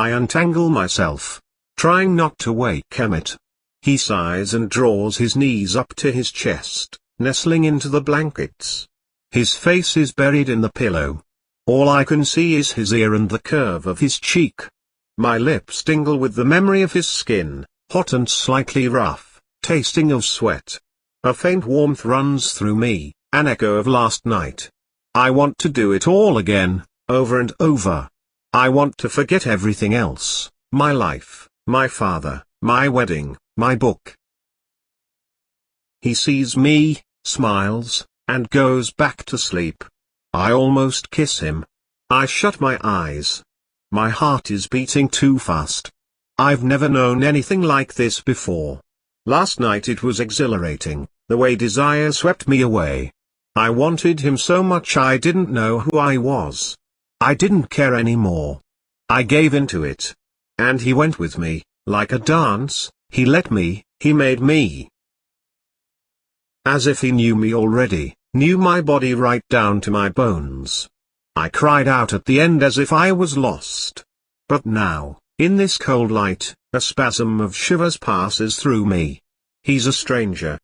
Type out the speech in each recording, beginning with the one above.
I untangle myself, trying not to wake Emmett. He sighs and draws his knees up to his chest, nestling into the blankets. His face is buried in the pillow. All I can see is his ear and the curve of his cheek. My lips tingle with the memory of his skin, hot and slightly rough, tasting of sweat. A faint warmth runs through me, an echo of last night. I want to do it all again, over and over. I want to forget everything else, my life, my father, my wedding, my book. He sees me, smiles, and goes back to sleep. I almost kiss him. I shut my eyes. My heart is beating too fast. I've never known anything like this before. Last night it was exhilarating, the way desire swept me away. I wanted him so much I didn't know who I was. I didn't care anymore. I gave into it. And he went with me, like a dance, he let me, he made me. As if he knew me already, knew my body right down to my bones. I cried out at the end as if I was lost. But now, in this cold light, a spasm of shivers passes through me. He's a stranger.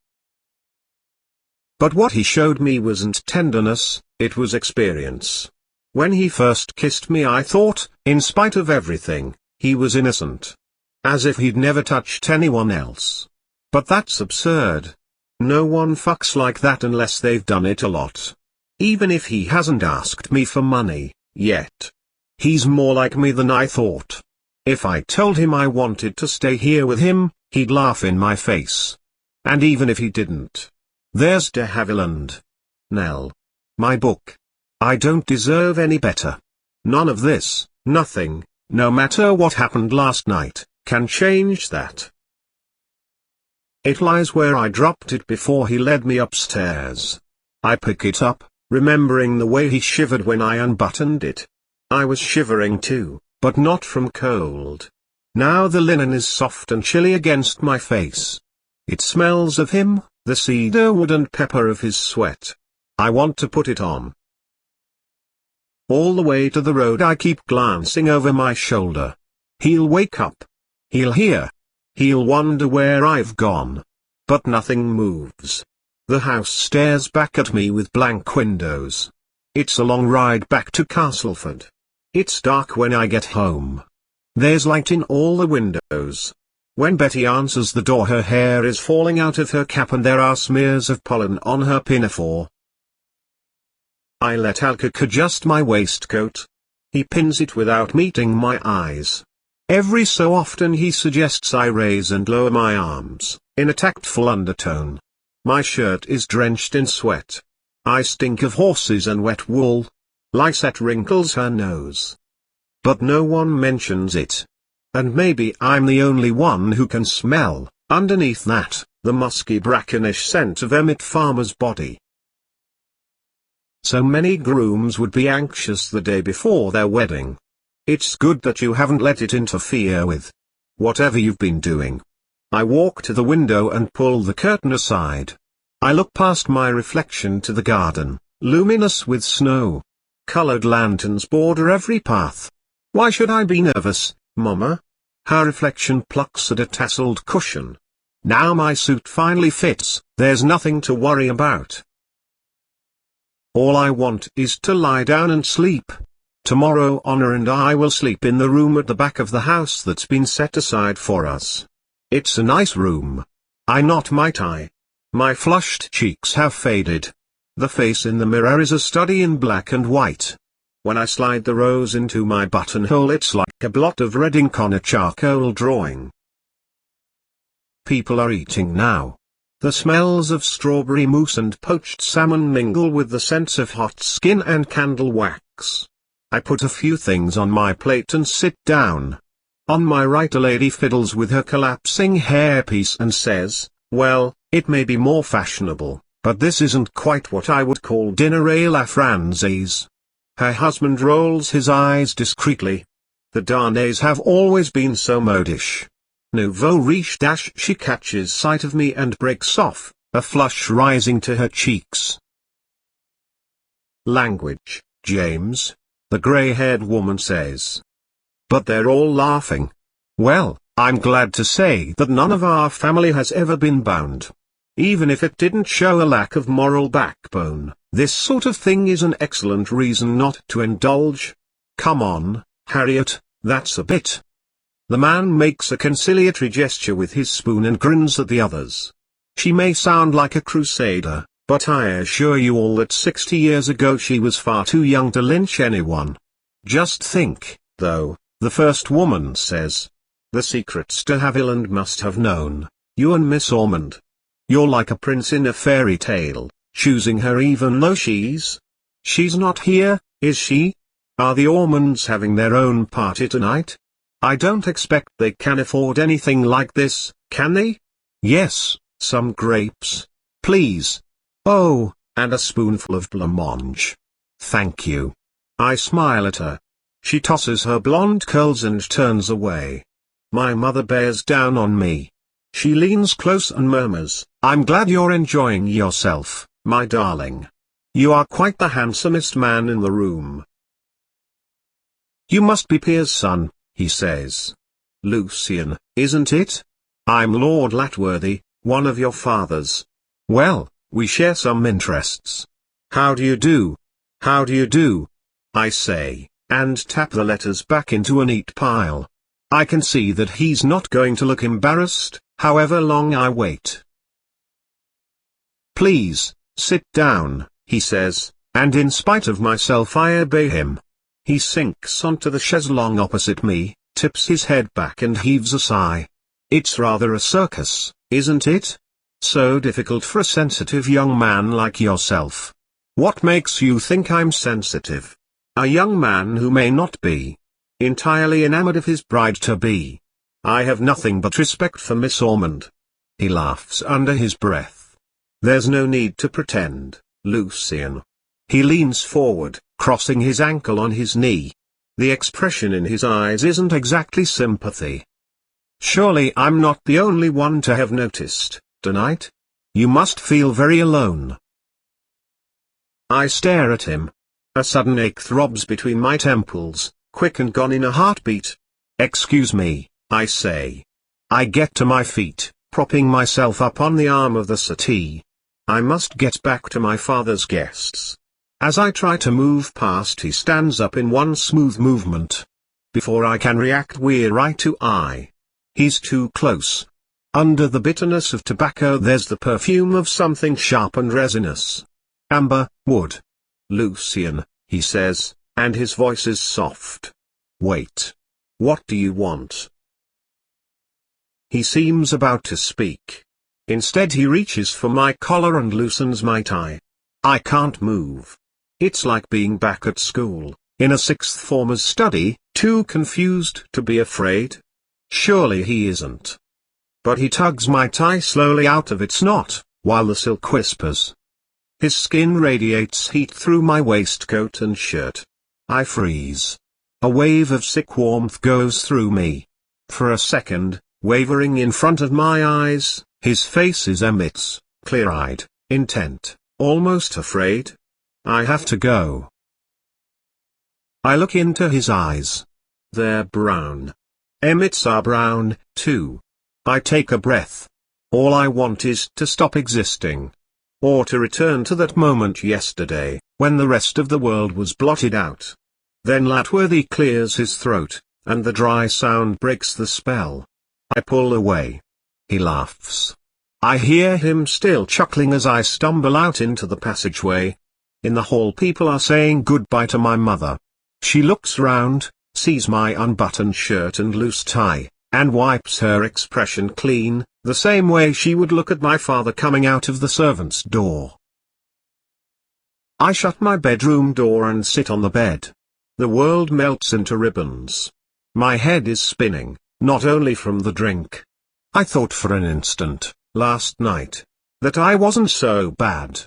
But what he showed me wasn't tenderness, it was experience. When he first kissed me I thought, in spite of everything, he was innocent. As if he'd never touched anyone else. But that's absurd. No one fucks like that unless they've done it a lot. Even if he hasn't asked me for money, yet. He's more like me than I thought. If I told him I wanted to stay here with him, he'd laugh in my face. And even if he didn't. There's de Havilland. Nell. My book. I don't deserve any better. None of this, nothing, no matter what happened last night, can change that. It lies where I dropped it before he led me upstairs. I pick it up, remembering the way he shivered when I unbuttoned it. I was shivering too, but not from cold. Now the linen is soft and chilly against my face. It smells of him, the cedar wood and pepper of his sweat. I want to put it on. All the way to the road I keep glancing over my shoulder. He'll wake up. He'll hear. He'll wonder where I've gone. But nothing moves. The house stares back at me with blank windows. It's a long ride back to Castleford. It's dark when I get home. There's light in all the windows. When Betty answers the door her hair is falling out of her cap and there are smears of pollen on her pinafore. I let Alcock adjust my waistcoat. He pins it without meeting my eyes. Every so often he suggests I raise and lower my arms, in a tactful undertone. My shirt is drenched in sweat. I stink of horses and wet wool. Lysette wrinkles her nose. But no one mentions it. And maybe I'm the only one who can smell, underneath that, the musky brackenish scent of Emmett Farmer's body. So many grooms would be anxious the day before their wedding. It's good that you haven't let it interfere with whatever you've been doing. I walk to the window and pull the curtain aside. I look past my reflection to the garden, luminous with snow. Colored lanterns border every path. Why should I be nervous, Mama? Her reflection plucks at a tasseled cushion. Now my suit finally fits, there's nothing to worry about. All I want is to lie down and sleep. Tomorrow Honor and I will sleep in the room at the back of the house that's been set aside for us. It's a nice room. I knot my tie. My flushed cheeks have faded. The face in the mirror is a study in black and white. When I slide the rose into my buttonhole it's like a blot of red ink on a charcoal drawing. People are eating now. The smells of strawberry mousse and poached salmon mingle with the scents of hot skin and candle wax. I put a few things on my plate and sit down. On my right a lady fiddles with her collapsing hairpiece and says, "Well, it may be more fashionable, but this isn't quite what I would call dinner à la Francaise." Her husband rolls his eyes discreetly. The Darnays have always been so modish. Nouveau riche dash. She catches sight of me and breaks off, a flush rising to her cheeks. "Language, James," the grey-haired woman says. but they're all laughing. Well, I'm glad to say that none of our family has ever been bound. Even if it didn't show a lack of moral backbone, this sort of thing is an excellent reason not to indulge. Come on, Harriet, that's a bit. The man makes a conciliatory gesture with his spoon and grins at the others. She may sound like a crusader, but I assure you all that 60 years ago she was far too young to lynch anyone. Just think, though, the first woman says. The secrets to Haviland must have known, you and Miss Ormond. You're like a prince in a fairy tale, choosing her even though she's not here, is she? Are the Ormonds having their own party tonight? I don't expect they can afford anything like this, can they? Yes, some grapes, please. Oh, and a spoonful of blancmange. Thank you. I smile at her. She tosses her blonde curls and turns away. My mother bears down on me. She leans close and murmurs, I'm glad you're enjoying yourself, my darling. You are quite the handsomest man in the room. You must be Pierre's son, he says. Lucian, isn't it? I'm Lord Latworthy, one of your fathers. Well, we share some interests. How do you do? How do you do? I say, and tap the letters back into a neat pile. I can see that he's not going to look embarrassed, however long I wait. Please, sit down, he says, and in spite of myself I obey him. He sinks onto the chaiselong opposite me, tips his head back and heaves a sigh. It's rather a circus, isn't it? So difficult for a sensitive young man like yourself. What makes you think I'm sensitive? A young man who may not be entirely enamored of his bride-to-be. I have nothing but respect for Miss Ormond. He laughs under his breath. There's no need to pretend, Lucian. He leans forward, crossing his ankle on his knee. The expression in his eyes isn't exactly sympathy. Surely I'm not the only one to have noticed, tonight? You must feel very alone. I stare at him. A sudden ache throbs between my temples, quick and gone in a heartbeat. Excuse me, I say. I get to my feet, propping myself up on the arm of the settee. I must get back to my father's guests. As I try to move past, he stands up in one smooth movement. Before I can react, we're eye to eye. He's too close. Under the bitterness of tobacco there's the perfume of something sharp and resinous. Amber, wood. Lucian, he says, and his voice is soft. Wait. What do you want? He seems about to speak. Instead he reaches for my collar and loosens my tie. I can't move. It's like being back at school, in a sixth former's study, too confused to be afraid. Surely he isn't. But he tugs my tie slowly out of its knot, while the silk whispers. His skin radiates heat through my waistcoat and shirt. I freeze. A wave of sick warmth goes through me. For a second, wavering in front of my eyes, his face is Emmett's, clear-eyed, intent, almost afraid. I have to go. I look into his eyes. They're brown. Emmett's are brown, too. I take a breath. All I want is to stop existing. Or to return to that moment yesterday, when the rest of the world was blotted out. Then Latworthy clears his throat, and the dry sound breaks the spell. I pull away. He laughs. I hear him still chuckling as I stumble out into the passageway. In the hall people are saying goodbye to my mother. She looks round, sees my unbuttoned shirt and loose tie, and wipes her expression clean, the same way she would look at my father coming out of the servants' door. I shut my bedroom door and sit on the bed. The world melts into ribbons. My head is spinning, not only from the drink. I thought for an instant, last night, that I wasn't so bad.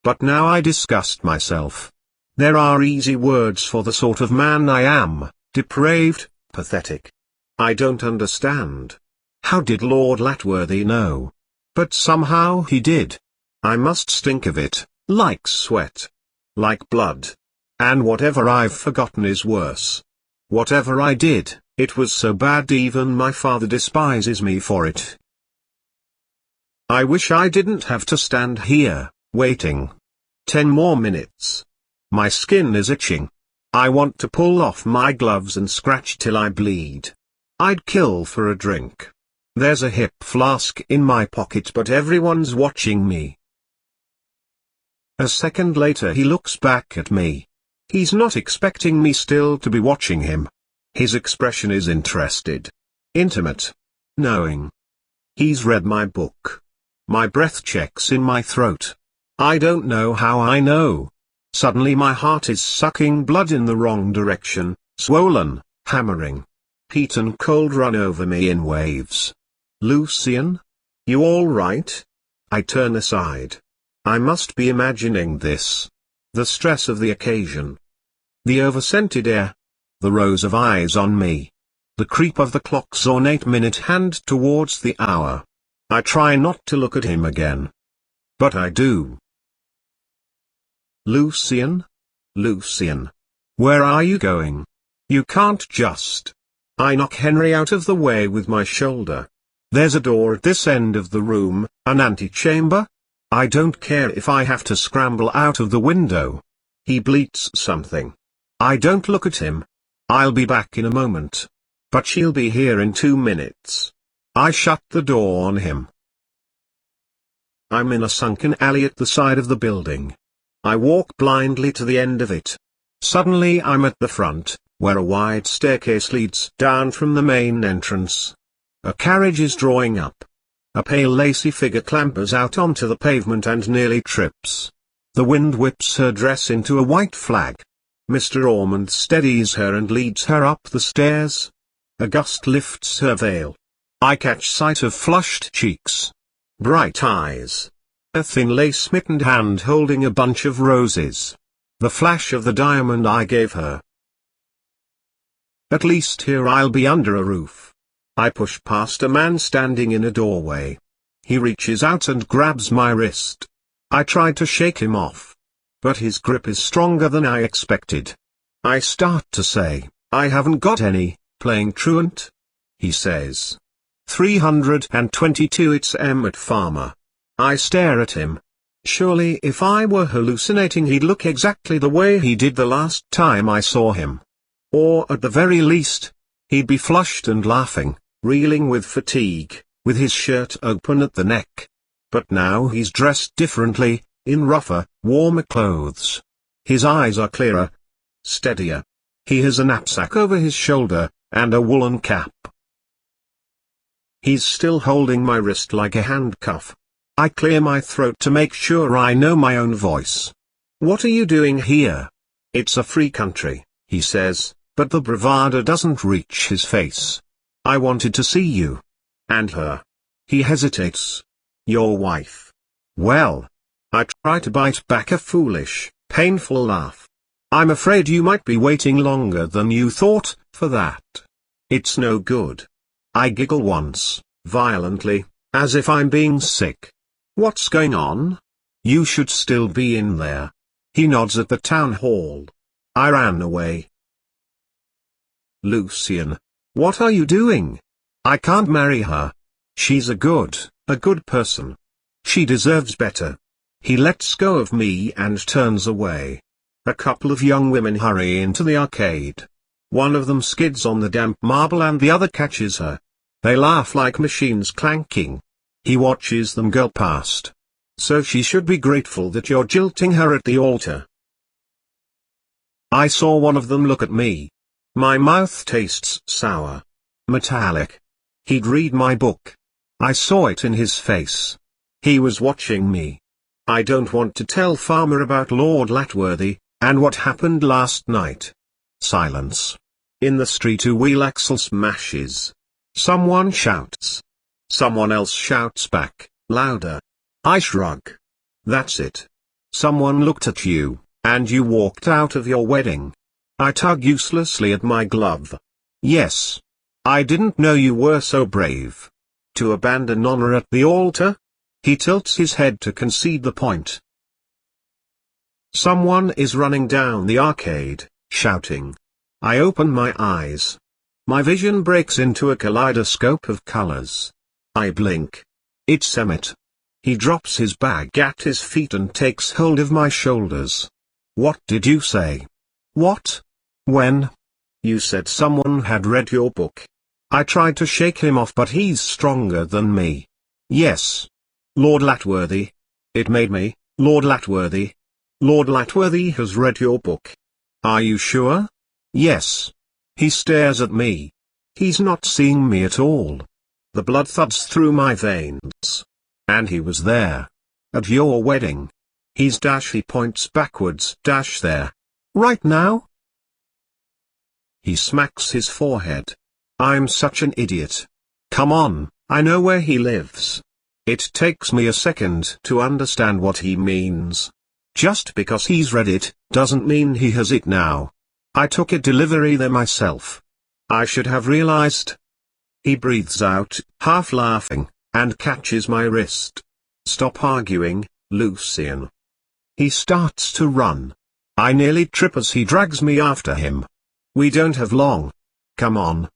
But now I disgust myself. There are easy words for the sort of man I am, depraved, pathetic. I don't understand. How did Lord Latworthy know? But somehow he did. I must stink of it, like sweat. Like blood. And whatever I've forgotten is worse. Whatever I did, It was so bad even my father despises me for it. I wish I didn't have to stand here, waiting. 10 more minutes. My skin is itching. I want to pull off my gloves and scratch till I bleed. I'd kill for a drink. There's a hip flask in my pocket but everyone's watching me. A second later he looks back at me. He's not expecting me still to be watching him. His expression is interested. Intimate. Knowing. He's read my book. My breath checks in my throat. I don't know how I know. Suddenly my heart is sucking blood in the wrong direction, swollen, hammering. Heat and cold run over me in waves. Lucian? You all right? I turn aside. I must be imagining this. The stress of the occasion. The overscented air. The rows of eyes on me. The creep of the clock's ornate minute hand towards the hour. I try not to look at him again. But I do. Lucian? Lucian. Where are you going? You can't just. I knock Henry out of the way with my shoulder. There's a door at this end of the room, an antechamber. I don't care if I have to scramble out of the window. He bleats something. I don't look at him. I'll be back in a moment. But she'll be here in 2 minutes. I shut the door on him. I'm in a sunken alley at the side of the building. I walk blindly to the end of it. Suddenly I'm at the front, where a wide staircase leads down from the main entrance. A carriage is drawing up. A pale lacy figure clambers out onto the pavement and nearly trips. The wind whips her dress into a white flag. Mr. Ormond steadies her and leads her up the stairs. A gust lifts her veil. I catch sight of flushed cheeks. Bright eyes. A thin lace-mittened hand holding a bunch of roses. The flash of the diamond I gave her. At least here I'll be under a roof. I push past a man standing in a doorway. He reaches out and grabs my wrist. I try to shake him off. But his grip is stronger than I expected. I start to say, I haven't got any, playing truant. He says. 322 It's Emmett Farmer. I stare at him. Surely if I were hallucinating he'd look exactly the way he did the last time I saw him. Or at the very least, he'd be flushed and laughing, reeling with fatigue, with his shirt open at the neck. But now he's dressed differently, in rougher, warmer clothes. His eyes are clearer, steadier. He has a knapsack over his shoulder, and a woolen cap. He's still holding my wrist like a handcuff. I clear my throat to make sure I know my own voice. What are you doing here? It's a free country, he says, but the bravado doesn't reach his face. I wanted to see you. And her. He hesitates. Your wife. Well. I try to bite back a foolish, painful laugh. I'm afraid you might be waiting longer than you thought, for that. It's no good. I giggle once, violently, as if I'm being sick. What's going on? You should still be in there. He nods at the town hall. I ran away. Lucian. What are you doing? I can't marry her. She's a good person. She deserves better. He lets go of me and turns away. A couple of young women hurry into the arcade. One of them skids on the damp marble and the other catches her. They laugh like machines clanking. He watches them go past. So she should be grateful that you're jilting her at the altar. I saw one of them look at me. My mouth tastes sour. Metallic. He'd read my book. I saw it in his face. He was watching me. I don't want to tell Farmer about Lord Latworthy, and what happened last night. Silence. In the street a wheel axle smashes. Someone shouts. Someone else shouts back, louder. I shrug. That's it. Someone looked at you, and you walked out of your wedding. I tug uselessly at my glove. Yes. I didn't know you were so brave. To abandon honor at the altar? He tilts his head to concede the point. Someone is running down the arcade, shouting. I open my eyes. My vision breaks into a kaleidoscope of colors. I blink. It's Emmett. He drops his bag at his feet and takes hold of my shoulders. What did you say? What? When? You said someone had read your book. I tried to shake him off, but he's stronger than me. Yes. Lord Latworthy. It made me, Lord Latworthy. Lord Latworthy has read your book. Are you sure? Yes. He stares at me. He's not seeing me at all. The blood thuds through my veins. And he was there. At your wedding. He points backwards there. Right now? He smacks his forehead. I'm such an idiot. Come on, I know where he lives. It takes me a second to understand what he means. Just because he's read it, doesn't mean he has it now. I took a delivery there myself. I should have realized. He breathes out, half laughing, and catches my wrist. Stop arguing, Lucian. He starts to run. I nearly trip as he drags me after him. We don't have long. Come on,